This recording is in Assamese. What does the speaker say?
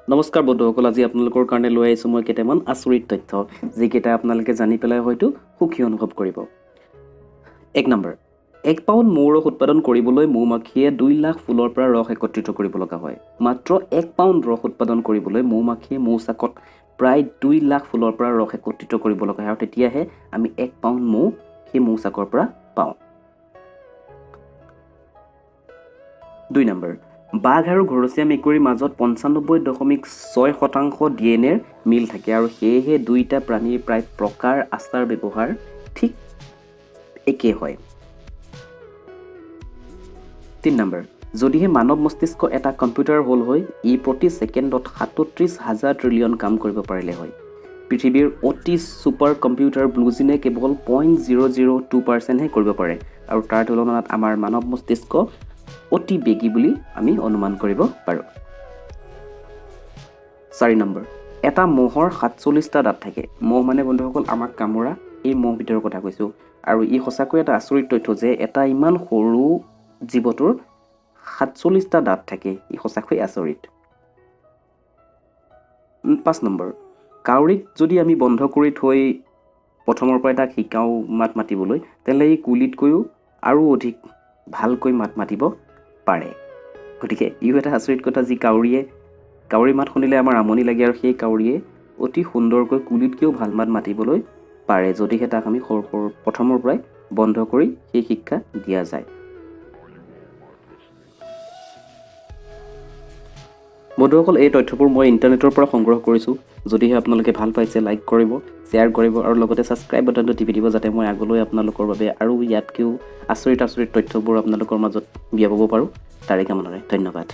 নমস্কাৰ বন্ধুসকল, আজি আপোনালোকৰ কাৰণে লৈ আহিছোঁ মই কেইটামান আচৰিত তথ্য, যিকেইটা আপোনালোকে জানি পেলাই হয়তো সুখী অনুভৱ কৰিব। 1 নম্বৰ, 1 পাউণ্ড মৌ ৰস উৎপাদন কৰিবলৈ মৌমাখিয়ে 2 লাখ ফুলৰ পৰা ৰস একত্ৰিত কৰিব লগা হয়। মাত্ৰ 1 পাউণ্ড ৰস উৎপাদন কৰিবলৈ মৌমাখিয়ে মৌচাকত প্ৰায় 2 লাখ ফুলৰ পৰা ৰস একত্ৰিত কৰিব লগা হয়, আৰু তেতিয়াহে আমি 1 পাউণ্ড মৌ সেই মৌচাকৰ পৰা পাওঁ। 2 নম্বৰ, বাঘ আৰু ঘৰচীয়া মেকুৰীৰ মাজত 95.6% DNA মিল থাকে, আৰু সেয়েহে দুয়োটা প্ৰাণীৰ প্ৰায় প্ৰকাৰ আচাৰ ব্যৱহাৰ ঠিক একে হয়। 3 নম্বৰ, যদিহে মানৱ মস্তিষ্ক এটা কম্পিউটাৰ হ'ল হয়, ই প্ৰতি ছেকেণ্ডত 37,000 ট্ৰিলিয়ন কাম কৰিব পাৰিলে হয়। পৃথিৱীৰ অতি ছুপাৰ কম্পিউটাৰ ব্লুজিনে কেৱল 0.002%হে কৰিব পাৰে, আৰু তাৰ তুলনাত আমাৰ মানৱ মস্তিষ্ক অতি বেগী বুলি আমি অনুমান কৰিব পাৰোঁ। 4 নম্বৰ, এটা মহৰ 47টা দাঁত থাকে। মহ মানে বন্ধুসকল আমাক কামোৰা এই মহবিধৰ কথা কৈছোঁ, আৰু ই সঁচাকৈ এটা আচৰিত তথ্য যে এটা ইমান সৰু জীৱটোৰ 47টা দাঁত থাকে। ই সঁচাকৈ আচৰিত। 5 নম্বৰ, কাউৰীক যদি আমি বন্ধ কৰি থৈ প্ৰথমৰ পৰা তাক শিকাওঁ মাত মাতিবলৈ, তেন্তে ই কুলিতকৈও আৰু অধিক ভালকৈ মাত মাতিব পাৰে। গতিকে ইও এটা আচৰিত কথা, যি কাউৰী মাত শুনিলে আমাৰ আমনি লাগে, আৰু সেই কাউৰীয়ে অতি সুন্দৰকৈ কুলিতকৈও ভাল মাত মাতিবলৈ পাৰে, যদিহে তাক আমি প্ৰথমৰ পৰাই বন্ধ কৰি সেই শিক্ষা দিয়া যায়। বন্ধুসকল, এই তথ্যবোৰ মই ইণ্টাৰনেটৰ পৰা সংগ্ৰহ কৰিছোঁ। যদিহে আপোনালোকে ভাল পাইছে, লাইক কৰিব, শ্বেয়াৰ কৰিব, আৰু লগতে ছাবস্ক্ৰাইব বাটনটো টিপি দিব, যাতে মই আগলৈ আপোনালোকৰ বাবে আৰু ইয়াতকৈও আচৰিত তথ্যবোৰ আপোনালোকৰ মাজত বিয়পাব পাৰোঁ। তাৰে কামনাৰে ধন্যবাদ।